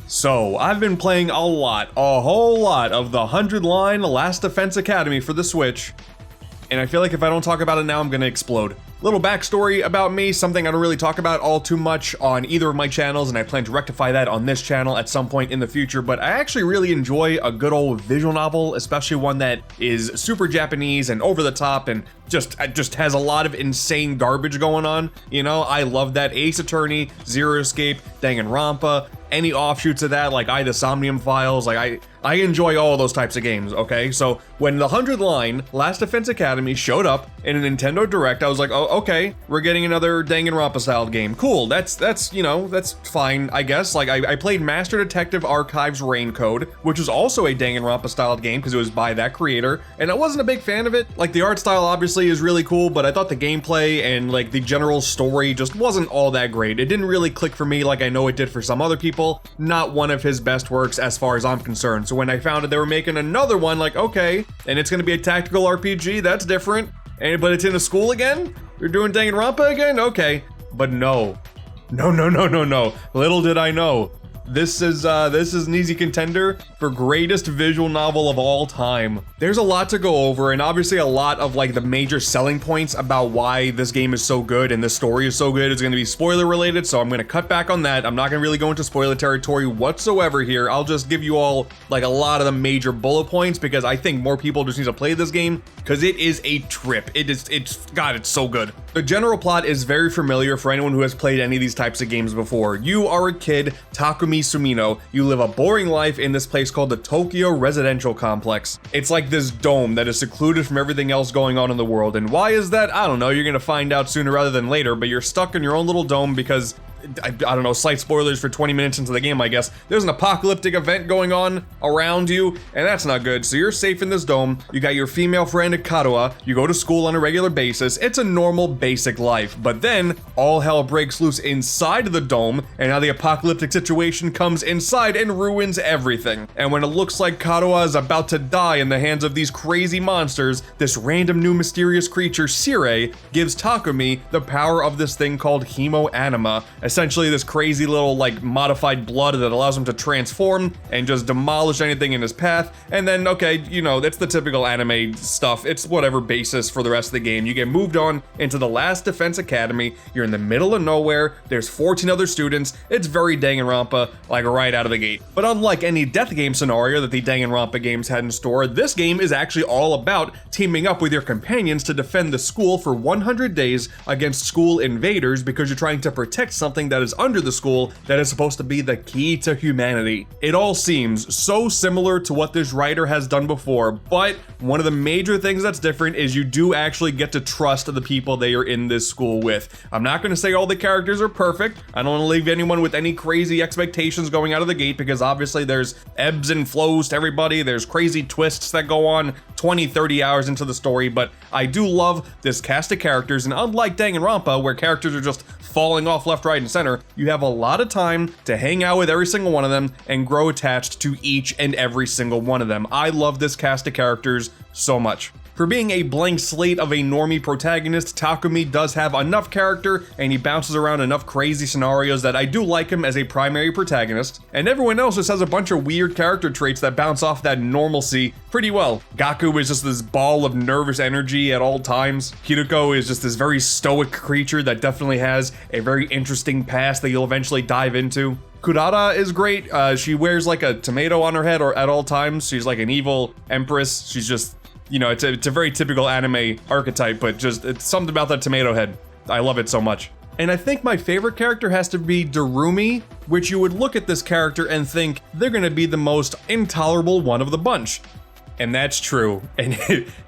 So, I've been playing a whole lot of the 100-line Last Defense Academy for the Switch, and I feel like if I don't talk about it now, I'm gonna explode. Little backstory about me, something I don't really talk about all too much on either of my channels, and I plan to rectify that on this channel at some point in the future, but I actually really enjoy a good old visual novel, especially one that is super Japanese and over the top and just has a lot of insane garbage going on. You know, I love that. Ace Attorney, Zero Escape, Danganronpa, any offshoots of that, like the Somnium Files, like I enjoy all those types of games, okay? So when the 100-line Last Defense Academy showed up in a Nintendo Direct, I was like, oh, okay, we're getting another Danganronpa style game. Cool, that's fine, I guess. Like I played Master Detective Archives Raincode, which was also a Danganronpa styled game because it was by that creator, and I wasn't a big fan of it. Like the art style obviously is really cool, but I thought the gameplay and like the general story just wasn't all that great. It didn't really click for me like I know it did for some other people. Not one of his best works as far as I'm concerned. So when I found out they were making another one, like, okay, and it's gonna be a tactical RPG, that's different. But it's in a school again? You're doing Danganronpa again? Okay. But no. No. Little did I know. This is an easy contender for greatest visual novel of all time. There's a lot to go over, and obviously a lot of like the major selling points about why this game is so good and this story is so good is going to be spoiler related, so I'm going to cut back on that. I'm not going to really go into spoiler territory whatsoever here. I'll just give you all like a lot of the major bullet points because I think more people just need to play this game because it is a trip. It's so good. The general plot is very familiar for anyone who has played any of these types of games before. You are a kid, Takumi Sumino. You live a boring life in this place called the Tokyo Residential Complex. It's like this dome that is secluded from everything else going on in the world. And why is that? I don't know. You're gonna find out sooner rather than later, but you're stuck in your own little dome because I don't know, slight spoilers for 20 minutes into the game, I guess. There's an apocalyptic event going on around you, and that's not good. So you're safe in this dome. You got your female friend Kadoa. You go to school on a regular basis. It's a normal, basic life. But then all hell breaks loose inside of the dome, and now the apocalyptic situation comes inside and ruins everything. And when it looks like Kadoa is about to die in the hands of these crazy monsters, this random new mysterious creature, Sire, gives Takumi the power of this thing called Hemoanima. Essentially this crazy little like modified blood that allows him to transform and just demolish anything in his path. And then, okay, you know, that's the typical anime stuff. It's whatever basis for the rest of the game. You get moved on into the Last Defense Academy. You're in the middle of nowhere. There's 14 other students. It's very Danganronpa, like right out of the gate. But unlike any death game scenario that the Danganronpa games had in store, this game is actually all about teaming up with your companions to defend the school for 100 days against school invaders because you're trying to protect something that is under the school that is supposed to be the key to humanity. It all seems so similar to what this writer has done before, but one of the major things that's different is you do actually get to trust the people they are in this school with. I'm not going to say all the characters are perfect. I don't want to leave anyone with any crazy expectations going out of the gate because obviously there's ebbs and flows to everybody. There's crazy twists that go on 20-30 hours into the story, but I do love this cast of characters, and unlike Danganronpa where characters are just falling off left, right, and center, you have a lot of time to hang out with every single one of them and grow attached to each and every single one of them. I love this cast of characters so much. For being a blank slate of a normie protagonist, Takumi does have enough character and he bounces around enough crazy scenarios that I do like him as a primary protagonist, and everyone else just has a bunch of weird character traits that bounce off that normalcy pretty well. Gaku is just this ball of nervous energy at all times. Kiriko is just this very stoic creature that definitely has a very interesting past that you'll eventually dive into. Kurata is great. She wears like a tomato on her head or at all times. She's like an evil empress. She's just, you know, it's a very typical anime archetype, but just it's something about that tomato head. I love it so much. And I think my favorite character has to be Darumi, which you would look at this character and think they're gonna be the most intolerable one of the bunch. And that's true, and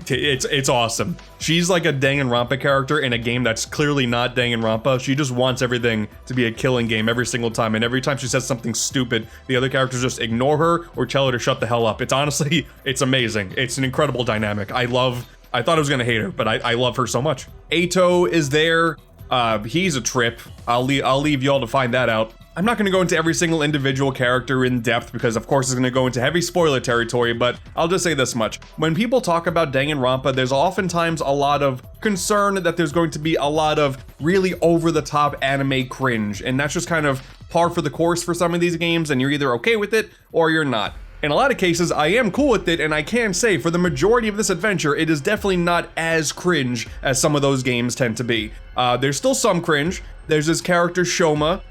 it's awesome. She's like a Danganronpa character in a game that's clearly not Danganronpa. She just wants everything to be a killing game every single time, and every time she says something stupid, the other characters just ignore her or tell her to shut the hell up. It's honestly, it's amazing. It's an incredible dynamic. I thought I was gonna hate her, but I love her so much. Eito is there. He's a trip. I'll leave y'all to find that out. I'm not going to go into every single individual character in depth because of course it's going to go into heavy spoiler territory, but I'll just say this much. When people talk about Danganronpa, there's oftentimes a lot of concern that there's going to be a lot of really over-the-top anime cringe, and that's just kind of par for the course for some of these games, and you're either okay with it or you're not. In a lot of cases, I am cool with it, and I can say for the majority of this adventure, it is definitely not as cringe as some of those games tend to be. There's still some cringe. There's this character, Shoma,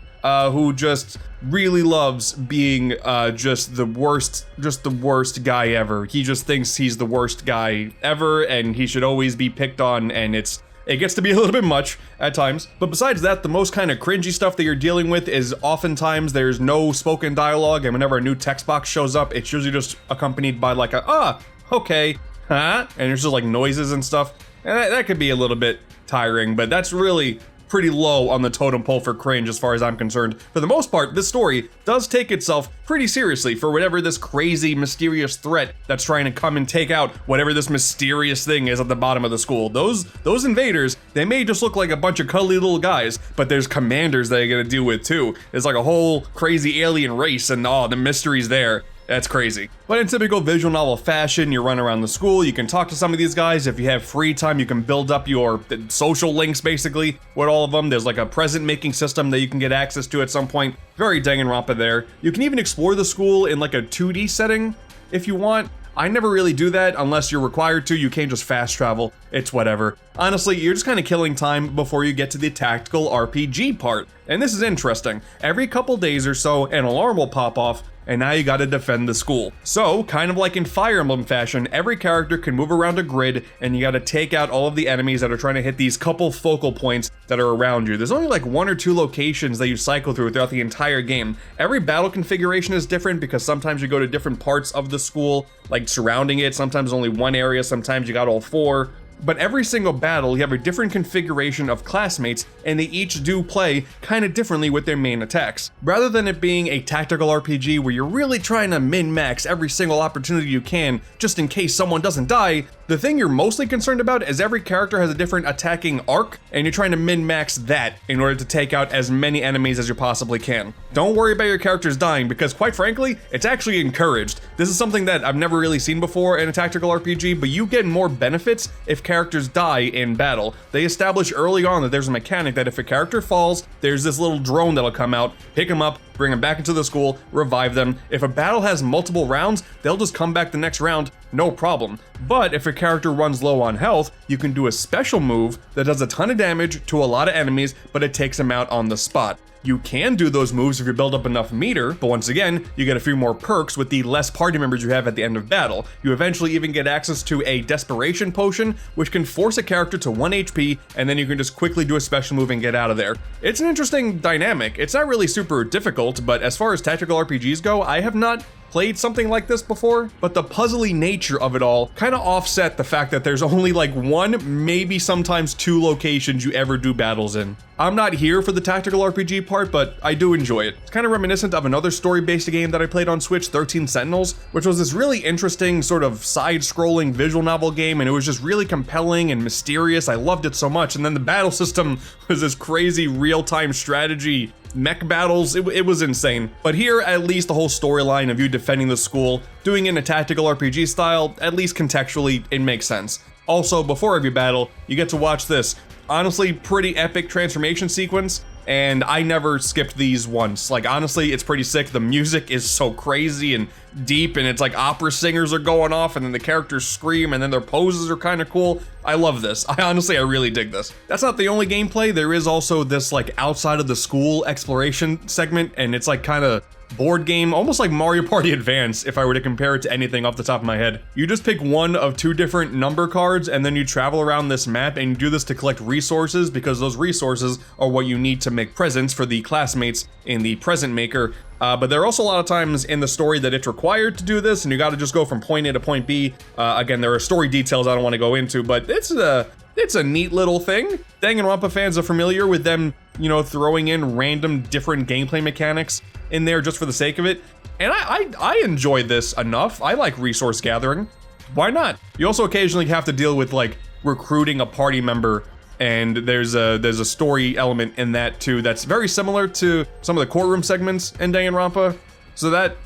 who just really loves being just the worst guy ever. He just thinks he's the worst guy ever, and he should always be picked on, and it gets to be a little bit much at times. But besides that, the most kind of cringy stuff that you're dealing with is oftentimes there's no spoken dialogue, and whenever a new text box shows up, it's usually just accompanied by like a, okay, huh? And there's just like noises and stuff. And that could be a little bit tiring, but that's really pretty low on the totem pole for cringe as far as I'm concerned. For the most part, this story does take itself pretty seriously for whatever this crazy, mysterious threat that's trying to come and take out whatever this mysterious thing is at the bottom of the school. Those invaders, they may just look like a bunch of cuddly little guys, but there's commanders that you're gonna deal with too. It's like a whole crazy alien race, and the mystery's there. That's crazy. But in typical visual novel fashion, you run around the school, you can talk to some of these guys. If you have free time, you can build up your social links basically with all of them. There's like a present making system that you can get access to at some point. Very Danganronpa there. You can even explore the school in like a 2D setting if you want. I never really do that unless you're required to. You can't just fast travel. It's whatever. Honestly, you're just kind of killing time before you get to the tactical RPG part. And this is interesting. Every couple days or so, an alarm will pop off, and now you gotta defend the school. So, kind of like in Fire Emblem fashion, every character can move around a grid, and you gotta take out all of the enemies that are trying to hit these couple focal points that are around you. There's only like 1 or 2 locations that you cycle through throughout the entire game. Every battle configuration is different because sometimes you go to different parts of the school, like surrounding it, sometimes only one area, sometimes you got all 4. But every single battle, you have a different configuration of classmates, and they each do play kind of differently with their main attacks. Rather than it being a tactical RPG where you're really trying to min-max every single opportunity you can, just in case someone doesn't die, the thing you're mostly concerned about is every character has a different attacking arc, and you're trying to min-max that in order to take out as many enemies as you possibly can. Don't worry about your characters dying, because quite frankly, it's actually encouraged. This is something that I've never really seen before in a tactical RPG, but you get more benefits if characters die in battle. They establish early on that there's a mechanic that if a character falls, there's this little drone that'll come out, pick them up, bring them back into the school, revive them. If a battle has multiple rounds, they'll just come back the next round, no problem. But if a character runs low on health, you can do a special move that does a ton of damage to a lot of enemies, but it takes them out on the spot. You can do those moves if you build up enough meter, but once again, you get a few more perks with the less party members you have at the end of battle. You eventually even get access to a desperation potion, which can force a character to 1 HP, and then you can just quickly do a special move and get out of there. It's an interesting dynamic. It's not really super difficult, but as far as tactical RPGs go, I have not played something like this before, but the puzzly nature of it all kind of offset the fact that there's only like 1, maybe sometimes 2 locations you ever do battles in. I'm not here for the tactical RPG part, but I do enjoy it. It's kind of reminiscent of another story-based game that I played on Switch, 13 Sentinels, which was this really interesting sort of side-scrolling visual novel game, and it was just really compelling and mysterious. I loved it so much, and then the battle system was this crazy real-time strategy mech battles. It was insane. But here, at least the whole storyline of you defending the school, doing it in a tactical RPG style, at least contextually, it makes sense. Also, before every battle, you get to watch this honestly pretty epic transformation sequence, and I never skipped these once. Like, honestly, it's pretty sick. The music is so crazy and deep, and it's like opera singers are going off, and then the characters scream, and then their poses are kind of cool. I love this. I really dig this. That's not the only gameplay. There is also this like outside of the school exploration segment, and it's like kind of board game, almost like Mario Party Advance if I were to compare it to anything off the top of my head. You just pick one of 2 different number cards, and then you travel around this map, and you do this to collect resources, because those resources are what you need to make presents for the classmates in the present maker. But there are also a lot of times in the story that it's required to do this, and you gotta just go from point A to point B. Again, there are story details I don't want to go into, but it's a neat little thing. Danganronpa fans are familiar with them, you know, throwing in random different gameplay mechanics in there just for the sake of it. And I enjoy this enough. I like resource gathering. Why not? You also occasionally have to deal with like recruiting a party member, and there's a story element in that too that's very similar to some of the courtroom segments in Danganronpa. So that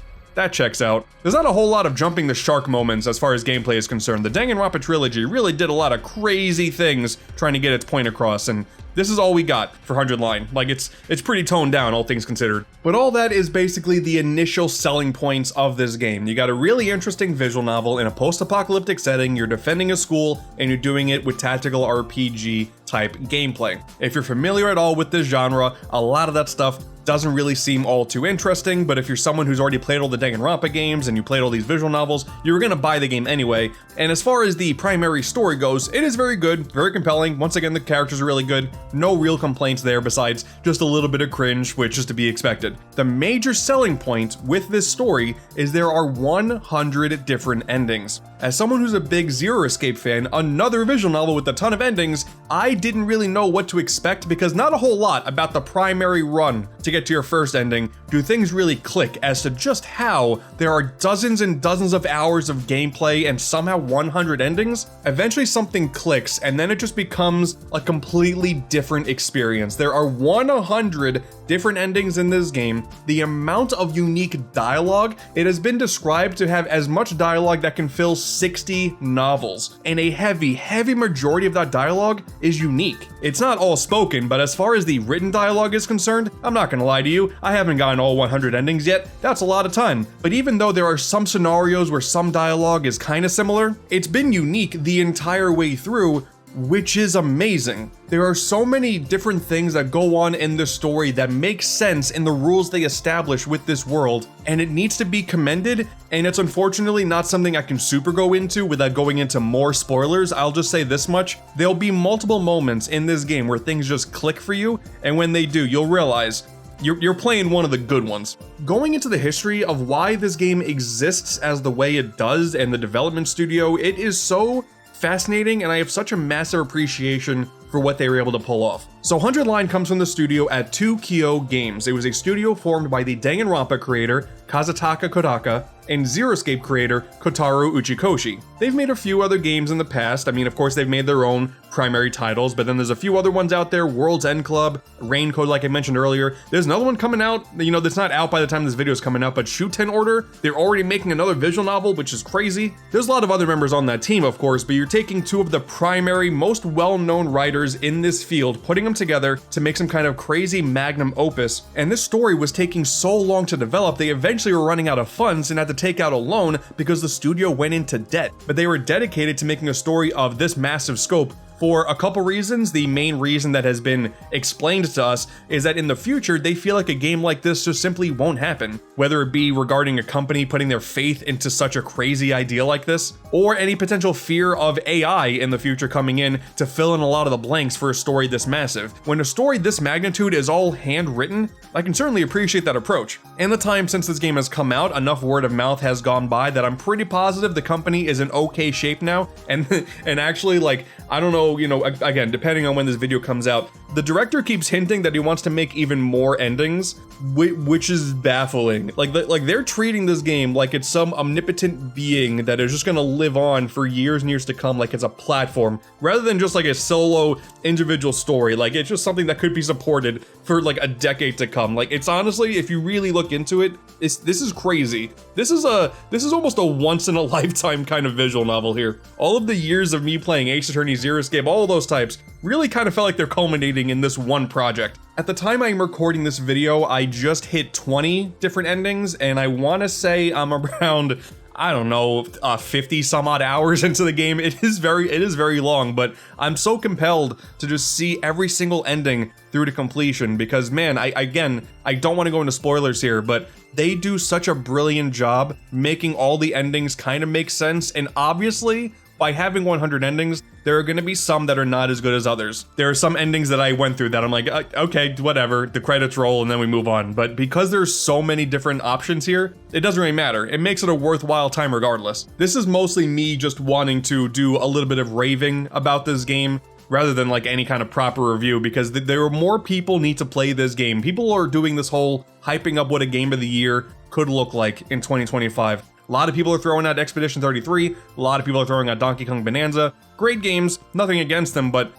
checks out. There's not a whole lot of jumping the shark moments as far as gameplay is concerned. The Danganronpa trilogy really did a lot of crazy things trying to get its point across, and This is all we got for 100 line. Like, it's pretty toned down, all things considered. But all that is basically the initial selling points of this game. You got a really interesting visual novel in a post-apocalyptic setting, you're defending a school, and you're doing it with tactical RPG type gameplay. If you're familiar at all with this genre, a lot of that stuff doesn't really seem all too interesting, but if you're someone who's already played all the Danganronpa games and you played all these visual novels, you're gonna buy the game anyway. And as far as the primary story goes, it is very good, very compelling. Once again, the characters are really good. No real complaints there besides just a little bit of cringe, which is to be expected. The major selling point with this story is there are 100 different endings. As someone who's a big Zero Escape fan, another visual novel with a ton of endings, I didn't really know what to expect because not a whole lot about the primary run to get to your first ending do things really click as to just how there are dozens and dozens of hours of gameplay and somehow 100 endings. Eventually something clicks and then it just becomes a completely different experience. There are 100 different endings in this game. The amount of unique dialogue, it has been described to have as much dialogue that can fill 60 novels, and a heavy majority of that dialogue is unique. It's not all spoken, but as far as the written dialogue is concerned, I'm not gonna lie to you, I haven't gotten all 100 endings yet. That's a lot of time. But even though there are some scenarios where some dialogue is kind of similar, it's been unique the entire way through, which is amazing. There are so many different things that go on in this story that make sense in the rules they establish with this world, and it needs to be commended, and it's unfortunately not something I can super go into without going into more spoilers. I'll just say this much, there'll be multiple moments in this game where things just click for you, and when they do, you'll realize you're playing one of the good ones. Going into the history of why this game exists as the way it does and the development studio, it is so fascinating, and I have such a massive appreciation for what they were able to pull off. So 100 Line comes from the studio at 2Kyo Games. It was a studio formed by the Danganronpa creator Kazutaka Kodaka and Zero Escape creator Kotaro Uchikoshi. They've made a few other games in the past. I mean, of course, they've made their own primary titles, but then there's a few other ones out there, World's End Club, Rain-Code, like I mentioned earlier. There's another one coming out, you know, that's not out by the time this video is coming out, but Shuten Order, they're already making another visual novel, which is crazy. There's a lot of other members on that team, of course, but you're taking two of the primary, most well-known writers in this field, putting them together to make some kind of crazy magnum opus, and this story was taking so long to develop, they eventually were running out of funds and had to take out a loan because the studio went into debt. But they were dedicated to making a story of this massive scope for a couple reasons. The main reason that has been explained to us is that in the future, they feel like a game like this just simply won't happen. Whether it be regarding a company putting their faith into such a crazy idea like this, or any potential fear of AI in the future coming in to fill in a lot of the blanks for a story this massive. When a story this magnitude is all handwritten, I can certainly appreciate that approach. In the time since this game has come out, enough word of mouth has gone by that I'm pretty positive the company is in okay shape now, and actually, like, I don't know, you know, again, depending on when this video comes out, the director keeps hinting that he wants to make even more endings, which is baffling. Like they're treating this game like it's some omnipotent being that is just gonna live on for years and years to come, like it's a platform, rather than just like a solo individual story. Like it's just something that could be supported for like a decade to come. Like it's honestly, if you really look into it, this is crazy. This is almost a once in a lifetime kind of visual novel here. All of the years of me playing Ace Attorney, Zero Escape, all of those types really kind of felt like they're culminating in this one project. At the time I'm recording this video, I just hit 20 different endings, and I want to say I'm around, I don't know, 50 some odd hours into the game. It is very long, but I'm so compelled to just see every single ending through to completion because, man, I don't want to go into spoilers here, but they do such a brilliant job making all the endings kind of make sense, and obviously, by having 100 endings, there are going to be some that are not as good as others. There are some endings that I went through that I'm like, okay, whatever, the credits roll and then we move on. But because there's so many different options here, it doesn't really matter. It makes it a worthwhile time regardless. This is mostly me just wanting to do a little bit of raving about this game rather than like any kind of proper review, because there are more people need to play this game. People are doing this whole hyping up what a game of the year could look like in 2025. A lot of people are throwing out Expedition 33, a lot of people are throwing out Donkey Kong Bonanza. Great games, nothing against them, but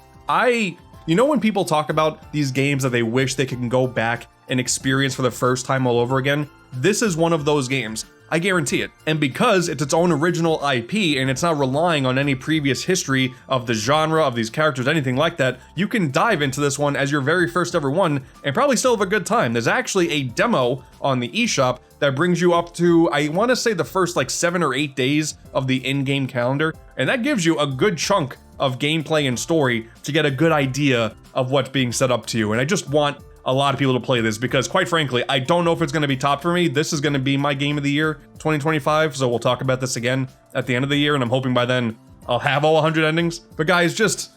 you know when people talk about these games that they wish they could go back and experience for the first time all over again? This is one of those games. I guarantee it. And because it's its own original IP and it's not relying on any previous history of the genre, of these characters, anything like that, you can dive into this one as your very first ever one and probably still have a good time. There's actually a demo on the eShop that brings you up to, I want to say, the first like 7 or 8 days of the in-game calendar, and that gives you a good chunk of gameplay and story to get a good idea of what's being set up to you. And I just want a lot of people to play this because, quite frankly, I don't know if it's going to be top for me. This is going to be my game of the year 2025, so we'll talk about this again at the end of the year, and I'm hoping by then I'll have all 100 endings. But guys, just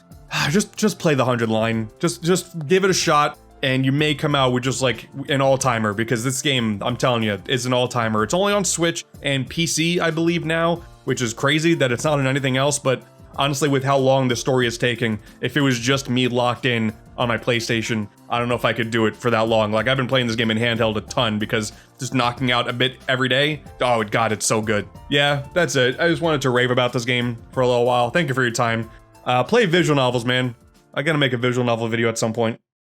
play the 100 line. Just give it a shot, and you may come out with just like an all-timer, because this game, I'm telling you, is an all-timer. It's only on Switch and PC, I believe now, which is crazy that it's not on anything else, but honestly, with how long the story is taking, if it was just me locked in on my PlayStation, I don't know if I could do it for that long. Like, I've been playing this game in handheld a ton because just knocking out a bit every day, oh god, it's so good. Yeah, that's it. I just wanted to rave about this game for a little while. Thank you for your time. Play visual novels, man. I gotta make a visual novel video at some point.